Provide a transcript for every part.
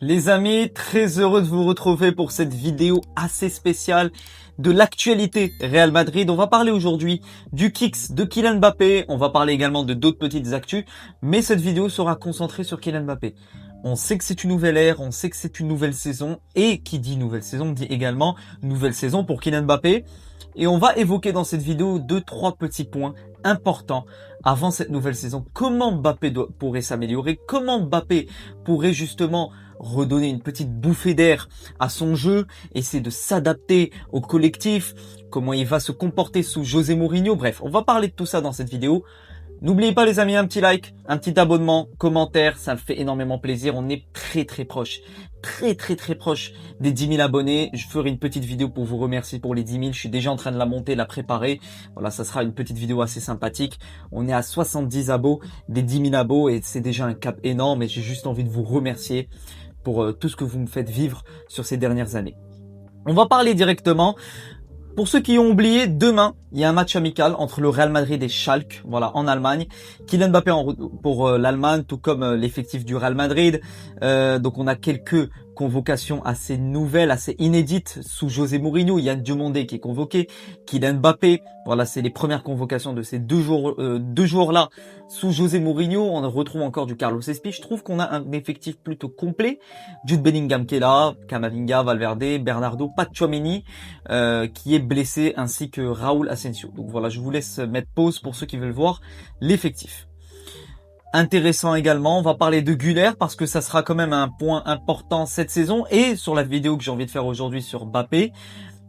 Les amis, très heureux de vous retrouver pour cette vidéo assez spéciale de l'actualité Real Madrid. On va parler aujourd'hui du Kicks de Kylian Mbappé. On va parler également de d'autres petites actus, mais cette vidéo sera concentrée sur Kylian Mbappé. On sait que c'est une nouvelle ère, on sait que c'est une nouvelle saison, et qui dit nouvelle saison dit également nouvelle saison pour Kylian Mbappé. Et on va évoquer dans cette vidéo 2-3 petits points importants avant cette nouvelle saison. Comment Mbappé pourrait s'améliorer, comment Mbappé pourrait justement redonner une petite bouffée d'air à son jeu, essayer de s'adapter au collectif, comment il va se comporter sous José Mourinho. Bref, on va parler de tout ça dans cette vidéo. N'oubliez pas les amis, un petit like, un petit abonnement, commentaire, ça me fait énormément plaisir. On est très proche, très proche des 10 000 abonnés. Je ferai une petite vidéo pour vous remercier pour les 10 000. Je suis déjà en train de la monter, la préparer. Voilà, ça sera une petite vidéo assez sympathique. On est à 70 abos, des 10 000 abos et c'est déjà un cap énorme et j'ai juste envie de vous remercier pour tout ce que vous me faites vivre sur ces dernières années. On va parler directement. Pour ceux qui ont oublié, demain, il y a un match amical entre le Real Madrid et Schalke, voilà, en Allemagne. Kylian Mbappé en route pour l'Allemagne, tout comme l'effectif du Real Madrid. Donc on a quelques convocations assez nouvelles, assez inédites sous José Mourinho. Il y a Diomandé qui est convoqué, Kylian Mbappé. Voilà, c'est les premières convocations de ces deux jours-là sous José Mourinho. On retrouve encore du Carlos Espi. Je trouve qu'on a un effectif plutôt complet. Jude Bellingham qui est là, Camavinga, Valverde, Bernardo, pas de Tchouaméni qui est blessé, ainsi que Raúl Asensio. Donc voilà, je vous laisse mettre pause pour ceux qui veulent voir l'effectif. Intéressant également, on va parler de Güler parce que ça sera quand même un point important cette saison et sur la vidéo que j'ai envie de faire aujourd'hui sur Mbappé,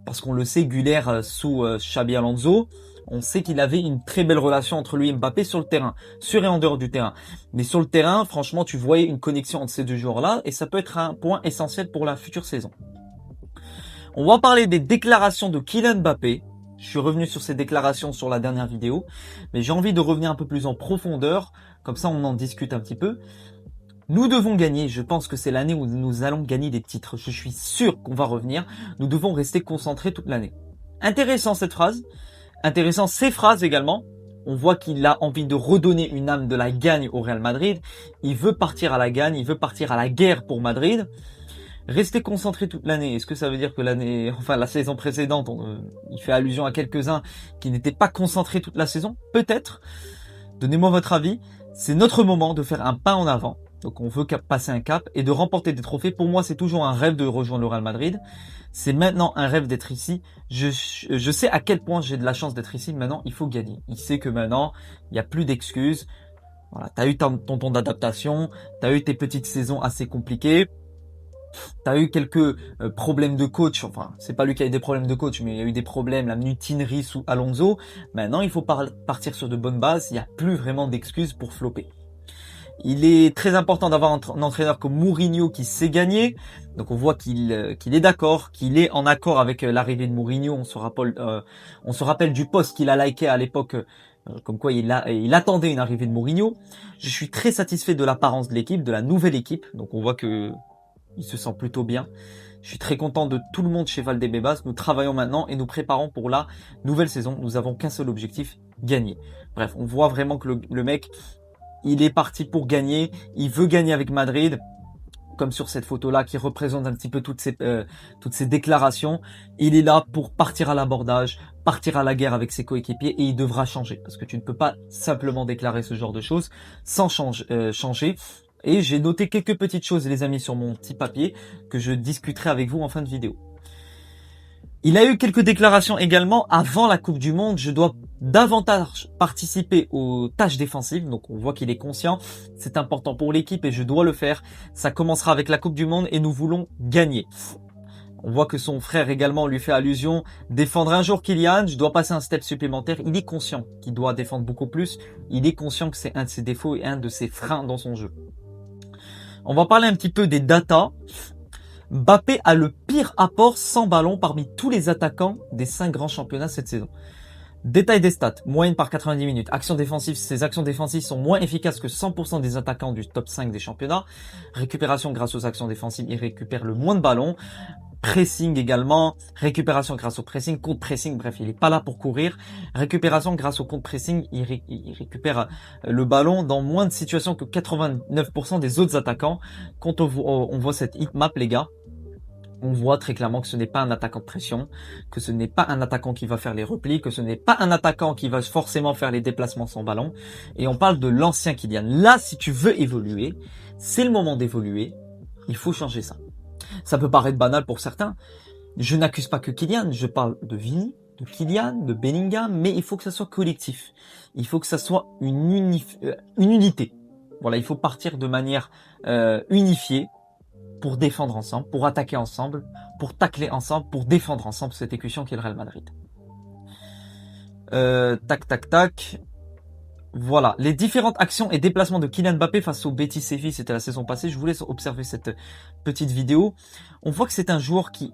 parce qu'on le sait, Güler sous Xabi Alonso, on sait qu'il avait une très belle relation entre lui et Mbappé sur le terrain, sur et en dehors du terrain. Mais sur le terrain, franchement, tu voyais une connexion entre ces deux joueurs-là et ça peut être un point essentiel pour la future saison. On va parler des déclarations de Kylian Mbappé. Je suis revenu sur ces déclarations sur la dernière vidéo, mais j'ai envie de revenir un peu plus en profondeur, comme ça on en discute un petit peu. Nous devons gagner, je pense que c'est l'année où nous allons gagner des titres. Je suis sûr qu'on va revenir, nous devons rester concentrés toute l'année. Intéressant cette phrase, intéressant ces phrases également. On voit qu'il a envie de redonner une âme de la gagne au Real Madrid. Il veut partir à la gagne, il veut partir à la guerre pour Madrid. Rester concentré toute l'année, est-ce que ça veut dire que la saison précédente, il fait allusion à quelques-uns qui n'étaient pas concentrés toute la saison? Peut-être. Donnez-moi votre avis. C'est notre moment de faire un pas en avant. Donc on veut passer un cap et de remporter des trophées. Pour moi, c'est toujours un rêve de rejoindre le Real Madrid. C'est maintenant un rêve d'être ici. Je sais à quel point j'ai de la chance d'être ici. Maintenant, il faut gagner. Il sait que maintenant, il n'y a plus d'excuses. Voilà, t'as eu ton temps d'adaptation, t'as eu tes petites saisons assez compliquées. T'as eu quelques problèmes de coach, enfin c'est pas lui qui a eu des problèmes de coach, mais il y a eu des problèmes, la mutinerie sous Alonso. Maintenant il faut partir sur de bonnes bases, il n'y a plus vraiment d'excuses pour flopper. Il est très important d'avoir un entraîneur comme Mourinho qui sait gagner, donc on voit qu'il est d'accord, qu'il est en accord avec l'arrivée de Mourinho. On se rappelle du post qu'il a liké à l'époque, comme quoi il attendait une arrivée de Mourinho. Je suis très satisfait de l'apparence de l'équipe, de la nouvelle équipe, donc on voit que il se sent plutôt bien. Je suis très content de tout le monde chez Valdebebas. Nous travaillons maintenant et nous préparons pour la nouvelle saison. Nous avons qu'un seul objectif, gagner. Bref, on voit vraiment que le mec, il est parti pour gagner. Il veut gagner avec Madrid. Comme sur cette photo-là qui représente un petit peu toutes ces déclarations. Il est là pour partir à l'abordage, partir à la guerre avec ses coéquipiers et il devra changer. Parce que tu ne peux pas simplement déclarer ce genre de choses sans changer. Et j'ai noté quelques petites choses, les amis, sur mon petit papier que je discuterai avec vous en fin de vidéo. Il a eu quelques déclarations également avant la Coupe du Monde. Je dois davantage participer aux tâches défensives. Donc on voit qu'il est conscient. C'est important pour l'équipe et je dois le faire. Ça commencera avec la Coupe du Monde et nous voulons gagner. On voit que son frère également lui fait allusion. Défendre un jour Kylian, je dois passer un step supplémentaire. Il est conscient qu'il doit défendre beaucoup plus. Il est conscient que c'est un de ses défauts et un de ses freins dans son jeu. On va parler un petit peu des datas. Mbappé a le pire apport sans ballon parmi tous les attaquants des 5 grands championnats cette saison. Détail des stats, moyenne par 90 minutes. Actions défensives, ses actions défensives sont moins efficaces que 100% des attaquants du top 5 des championnats. Récupération grâce aux actions défensives, il récupère le moins de ballons. pressing également, récupération grâce au pressing, contre-pressing, bref, il est pas là pour courir. Récupération grâce au contre-pressing, il récupère le ballon dans moins de situations que 89% des autres attaquants. Quand on voit cette heatmap, les gars, on voit très clairement que ce n'est pas un attaquant de pression, que ce n'est pas un attaquant qui va faire les replis, que ce n'est pas un attaquant qui va forcément faire les déplacements sans ballon. Et on parle de l'ancien Kylian. Là, si tu veux évoluer, c'est le moment d'évoluer. Il faut changer ça. Ça peut paraître banal pour certains. Je n'accuse pas que Kylian, je parle de Vini, de Kylian, de Bellingham, mais il faut que ça soit collectif. Il faut que ça soit une unité. Voilà, il faut partir de manière unifiée pour défendre ensemble, pour attaquer ensemble, pour tacler ensemble, pour défendre ensemble cette équation qui est le Real Madrid. Tac, tac, tac. Voilà, les différentes actions et déplacements de Kylian Mbappé face au Betis Séville, c'était la saison passée. Je vous laisse observer cette petite vidéo. On voit que c'est un joueur qui,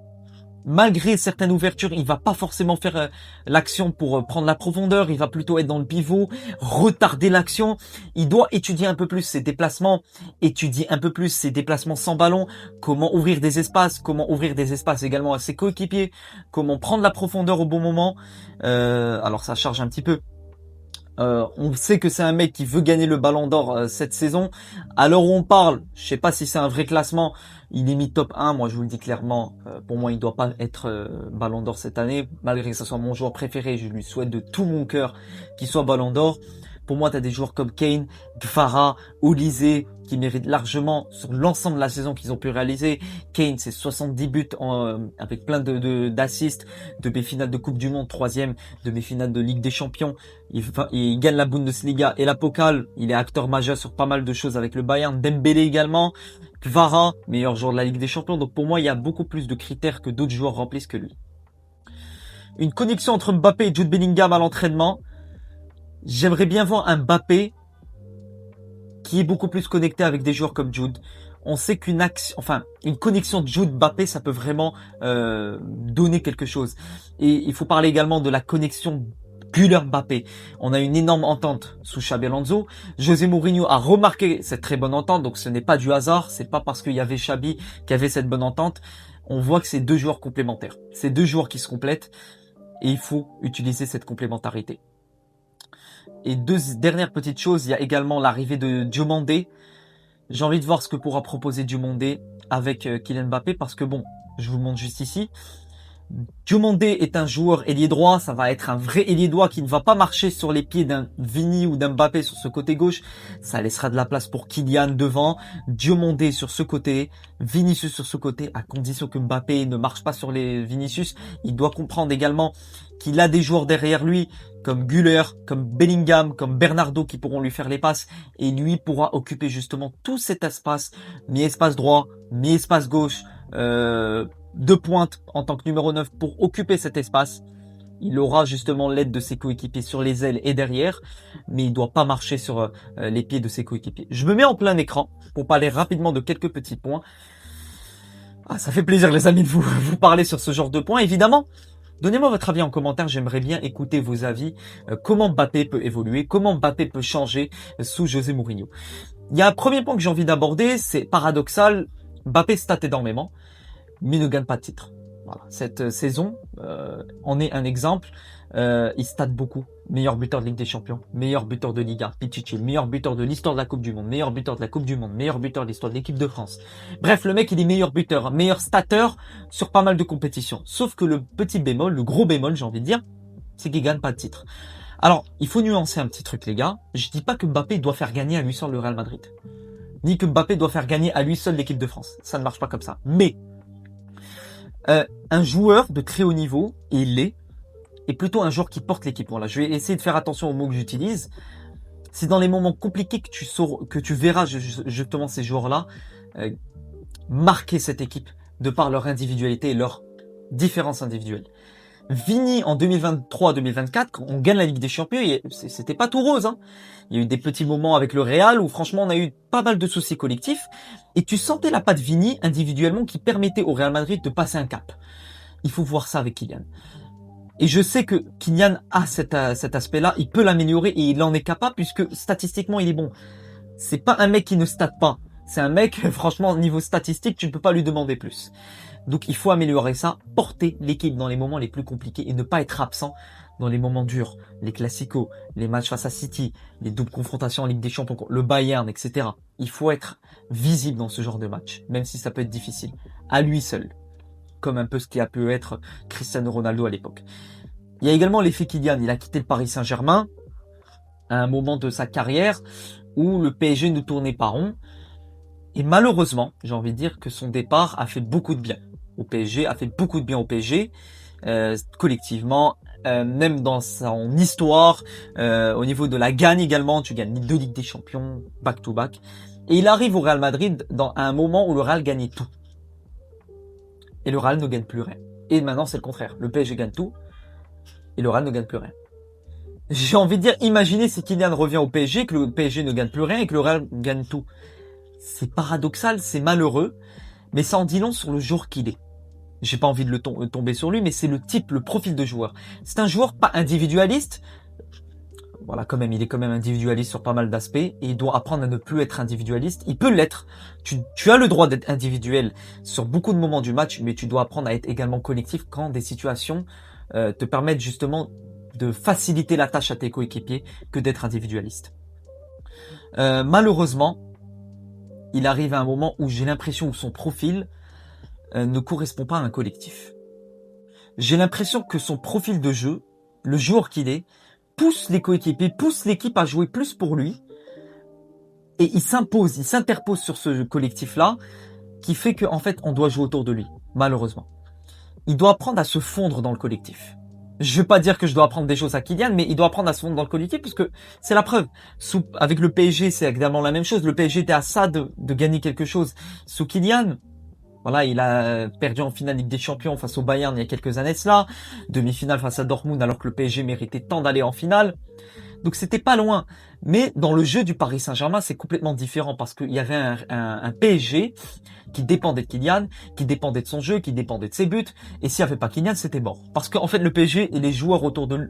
malgré certaines ouvertures, il va pas forcément faire l'action pour prendre la profondeur, il va plutôt être dans le pivot, retarder l'action. Il doit étudier un peu plus ses déplacements, étudier un peu plus ses déplacements sans ballon, comment ouvrir des espaces également à ses coéquipiers, comment prendre la profondeur au bon moment. Alors ça charge un petit peu. On sait que c'est un mec qui veut gagner le Ballon d'Or cette saison. À l'heure où on parle, je sais pas si c'est un vrai classement, il est mis top 1, moi je vous le dis clairement, pour moi il doit pas être Ballon d'Or cette année, malgré que ce soit mon joueur préféré, je lui souhaite de tout mon cœur qu'il soit Ballon d'Or. Pour moi, tu as des joueurs comme Kane, Gvara, Olise, qui méritent largement sur l'ensemble de la saison qu'ils ont pu réaliser. Kane, c'est 70 buts avec plein d'assists, de mes finales de Coupe du Monde, 3e, de mes finales de Ligue des Champions. Il gagne la Bundesliga et la Pokal. Il est acteur majeur sur pas mal de choses avec le Bayern. Dembélé également. Gvara, meilleur joueur de la Ligue des Champions. Donc pour moi, il y a beaucoup plus de critères que d'autres joueurs remplissent que lui. Une connexion entre Mbappé et Jude Bellingham à l'entraînement. J'aimerais bien voir un Mbappé qui est beaucoup plus connecté avec des joueurs comme Jude. On sait qu'une connexion de Jude-Mbappé, ça peut vraiment donner quelque chose. Et il faut parler également de la connexion Güler-Mbappé. On a une énorme entente sous Xabi Alonso. José Mourinho a remarqué cette très bonne entente, donc ce n'est pas du hasard. C'est pas parce qu'il y avait Xabi qu'il y avait cette bonne entente. On voit que c'est deux joueurs complémentaires. C'est deux joueurs qui se complètent et il faut utiliser cette complémentarité. Et deux dernières petites choses, il y a également l'arrivée de Diomandé. J'ai envie de voir ce que pourra proposer Diomandé avec Kylian Mbappé parce que bon, je vous le montre juste ici. Diomandé est un joueur ailier droit, ça va être un vrai ailier droit qui ne va pas marcher sur les pieds d'un Vini ou d'un Mbappé sur ce côté gauche. Ça laissera de la place pour Kylian devant, Diomandé sur ce côté, Vinicius sur ce côté, à condition que Mbappé ne marche pas sur les Vinicius. Il doit comprendre également qu'il a des joueurs derrière lui, comme Güler, comme Bellingham, comme Bernardo qui pourront lui faire les passes et lui pourra occuper justement tout cet espace, mi-espace droit, mi-espace gauche, de pointe en tant que numéro 9 pour occuper cet espace. Il aura justement l'aide de ses coéquipiers sur les ailes et derrière, mais il ne doit pas marcher sur les pieds de ses coéquipiers. Je me mets en plein écran pour parler rapidement de quelques petits points. Ah, ça fait plaisir les amis de vous parler sur ce genre de points, évidemment. Donnez-moi votre avis en commentaire, j'aimerais bien écouter vos avis. Comment Mbappé peut évoluer, comment Mbappé peut changer sous José Mourinho. Il y a un premier point que j'ai envie d'aborder, c'est paradoxal. Mbappé stat énormément, mais ne gagne pas de titre. Voilà. Cette saison en est un exemple. Il stat beaucoup. Meilleur buteur de Ligue des Champions, meilleur buteur de Liga, Pichichi, meilleur buteur de l'histoire de la Coupe du Monde, meilleur buteur de la Coupe du Monde, meilleur buteur de l'histoire de l'équipe de France. Bref, le mec, il est meilleur buteur, meilleur stateur sur pas mal de compétitions. Sauf que le petit bémol, le gros bémol, j'ai envie de dire, c'est qu'il gagne pas de titre. Alors, il faut nuancer un petit truc, les gars. Je dis pas que Mbappé doit faire gagner à lui seul le Real Madrid. Ni que Mbappé doit faire gagner à lui seul l'équipe de France. Ça ne marche pas comme ça. Mais, un joueur de très haut niveau, et il l'est, est plutôt un joueur qui porte l'équipe. Voilà, je vais essayer de faire attention aux mots que j'utilise. C'est dans les moments compliqués que tu verras justement ces joueurs-là marquer cette équipe de par leur individualité et leur différence individuelle. Vini en 2023-2024, quand on gagne la Ligue des Champions, c'était pas tout rose. Hein. Il y a eu des petits moments avec le Real où franchement on a eu pas mal de soucis collectifs et tu sentais la patte Vini individuellement qui permettait au Real Madrid de passer un cap. Il faut voir ça avec Kylian. Et je sais que Kylian a cet aspect-là, il peut l'améliorer et il en est capable puisque statistiquement il est bon. C'est pas un mec qui ne state pas. C'est un mec, franchement, niveau statistique, tu ne peux pas lui demander plus. Donc il faut améliorer ça, porter l'équipe dans les moments les plus compliqués et ne pas être absent dans les moments durs, les classicos, les matchs face à City, les doubles confrontations en Ligue des Champions, le Bayern, etc. Il faut être visible dans ce genre de match, même si ça peut être difficile, à lui seul, comme un peu ce qui a pu être Cristiano Ronaldo à l'époque. Il y a également l'effet Kylian, il a quitté le Paris Saint-Germain à un moment de sa carrière où le PSG ne tournait pas rond. Et malheureusement, j'ai envie de dire que son départ a fait beaucoup de bien au PSG, a fait beaucoup de bien au PSG, collectivement, même dans son histoire, au niveau de la gagne également, tu gagnes 2 Ligues des Champions, back-to-back. Et il arrive au Real Madrid à un moment où le Real gagnait tout. Et le Real ne gagne plus rien. Et maintenant, c'est le contraire. Le PSG gagne tout, et le Real ne gagne plus rien. J'ai envie de dire, imaginez si Kylian revient au PSG, que le PSG ne gagne plus rien et que le Real gagne tout. C'est paradoxal, c'est malheureux, mais ça en dit long sur le joueur qu'il est. J'ai pas envie de tomber sur lui, mais c'est le type, le profil de joueur. C'est un joueur pas individualiste. Voilà, quand même, il est quand même individualiste sur pas mal d'aspects et il doit apprendre à ne plus être individualiste. Il peut l'être. Tu as le droit d'être individuel sur beaucoup de moments du match, mais tu dois apprendre à être également collectif quand des situations te permettent justement de faciliter la tâche à tes coéquipiers que d'être individualiste. Malheureusement, il arrive à un moment où j'ai l'impression que son profil ne correspond pas à un collectif. J'ai l'impression que son profil de jeu, le joueur qu'il est, pousse les coéquipiers, pousse l'équipe à jouer plus pour lui. Et il s'impose, il s'interpose sur ce collectif-là, qui fait qu'en fait, on doit jouer autour de lui, malheureusement. Il doit apprendre à se fondre dans le collectif. Je veux pas dire que je dois apprendre des choses à Kylian, mais il doit apprendre à se fondre dans le collectif, parce que c'est la preuve. Avec le PSG, c'est également la même chose. Le PSG était à ça de gagner quelque chose. Sous Kylian, voilà, il a perdu en finale Ligue des Champions face au Bayern il y a quelques années cela, demi-finale face à Dortmund alors que le PSG méritait tant d'aller en finale. Donc c'était pas loin. Mais dans le jeu du Paris Saint-Germain, c'est complètement différent parce qu'il y avait un PSG qui dépendait de Kylian, qui dépendait de son jeu, qui dépendait de ses buts. Et s'il n'y avait pas Kylian, c'était mort. Parce qu'en fait, le PSG et les joueurs autour de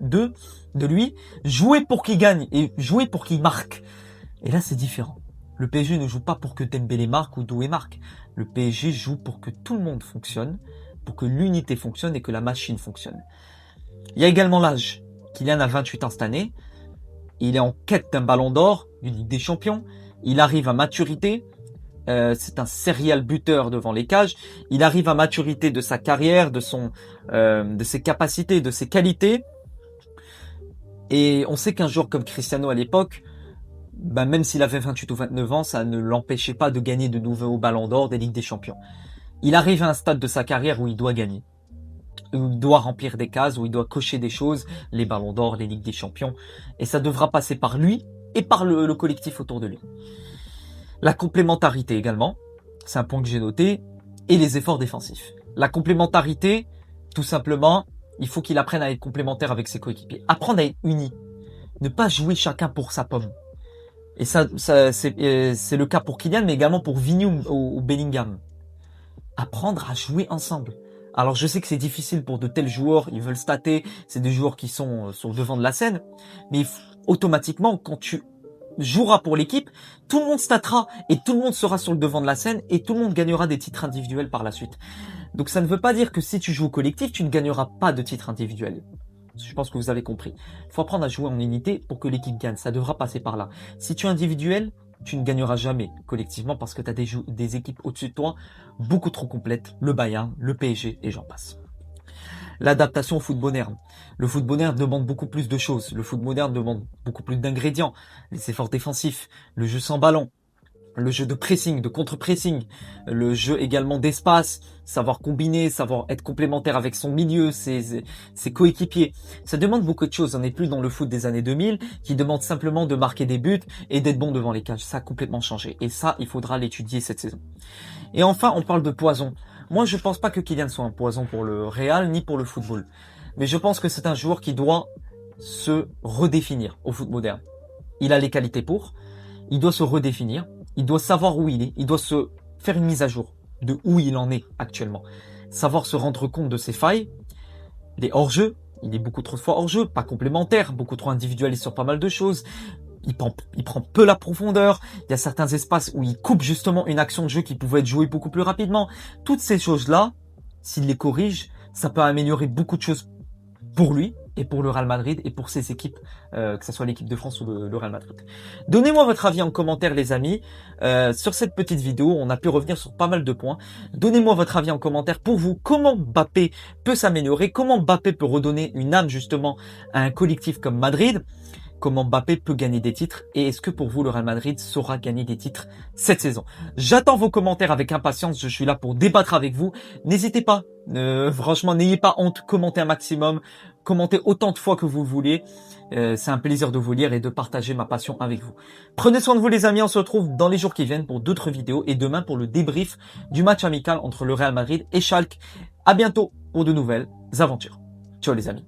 lui jouaient pour qu'il gagne et jouaient pour qu'il marque. Et là, c'est différent. Le PSG ne joue pas pour que Dembélé marque ou Doué marque. Le PSG joue pour que tout le monde fonctionne, pour que l'unité fonctionne et que la machine fonctionne. Il y a également l'âge. Kylian a 28 ans cette année. Il est en quête d'un ballon d'or, d'une Ligue des Champions. Il arrive à maturité. C'est un serial buteur devant les cages. Il arrive à maturité de sa carrière, de ses capacités, de ses qualités. Et on sait qu'un joueur comme Cristiano à l'époque, même s'il avait 28 ou 29 ans, ça ne l'empêchait pas de gagner de nouveaux ballons d'or des Ligues des Champions. Il arrive à un stade de sa carrière où il doit gagner. Où il doit remplir des cases, où il doit cocher des choses, les ballons d'or, les Ligues des Champions. Et ça devra passer par lui et par le collectif autour de lui. La complémentarité également, c'est un point que j'ai noté, et les efforts défensifs. La complémentarité, tout simplement, il faut qu'il apprenne à être complémentaire avec ses coéquipiers. Apprendre à être uni. Ne pas jouer chacun pour sa pomme. Et ça c'est le cas pour Kylian, mais également pour Vini ou Bellingham. Apprendre à jouer ensemble. Alors je sais que c'est difficile pour de tels joueurs, ils veulent stater, c'est des joueurs qui sont sur le devant de la scène, mais automatiquement, quand tu joueras pour l'équipe, tout le monde statera et tout le monde sera sur le devant de la scène et tout le monde gagnera des titres individuels par la suite. Donc ça ne veut pas dire que si tu joues au collectif, tu ne gagneras pas de titres individuels. Je pense que vous avez compris. Il faut apprendre à jouer en unité pour que l'équipe gagne. Ça devra passer par là. Si tu es individuel, tu ne gagneras jamais collectivement parce que tu as des équipes au-dessus de toi beaucoup trop complètes. Le Bayern, le PSG et j'en passe. L'adaptation au foot moderne. Le foot moderne demande beaucoup plus de choses. Le foot moderne demande beaucoup plus d'ingrédients. Les efforts défensifs, le jeu sans ballon, le jeu de pressing, de contre-pressing, le jeu également d'espace, savoir combiner, savoir être complémentaire avec son milieu, ses coéquipiers. Ça demande beaucoup de choses. On n'est plus dans le foot des années 2000 qui demande simplement de marquer des buts et d'être bon devant les cages. Ça a complètement changé. Et ça, il faudra l'étudier cette saison. Et enfin, on parle de poison. Moi, je pense pas que Kylian soit un poison pour le Real ni pour le football. Mais je pense que c'est un joueur qui doit se redéfinir au foot moderne. Il a les qualités pour. Il doit se redéfinir. Il doit savoir où il est. Il doit se faire une mise à jour de où il en est actuellement. Savoir se rendre compte de ses failles. Les hors-jeux. Il est beaucoup trop de fois hors-jeu, pas complémentaire, beaucoup trop individualiste sur pas mal de choses. il prend peu la profondeur. Il y a certains espaces où il coupe justement une action de jeu qui pouvait être jouée beaucoup plus rapidement. Toutes ces choses-là, s'il les corrige, ça peut améliorer beaucoup de choses pour lui et pour le Real Madrid et pour ses équipes, que ce soit l'équipe de France ou le Real Madrid. Donnez-moi votre avis en commentaire, les amis. Sur cette petite vidéo, on a pu revenir sur pas mal de points. Donnez-moi votre avis en commentaire. Pour vous, comment Mbappé peut s'améliorer? Comment Mbappé peut redonner une âme justement à un collectif comme Madrid? Comment Mbappé peut gagner des titres? Et est-ce que pour vous, le Real Madrid saura gagner des titres cette saison? J'attends vos commentaires avec impatience. Je suis là pour débattre avec vous. N'hésitez pas. Franchement, n'ayez pas honte. Commentez un maximum. Commentez autant de fois que vous le voulez. C'est un plaisir de vous lire et de partager ma passion avec vous. Prenez soin de vous, les amis. On se retrouve dans les jours qui viennent pour d'autres vidéos et demain pour le débrief du match amical entre le Real Madrid et Schalke. À bientôt pour de nouvelles aventures. Ciao, les amis.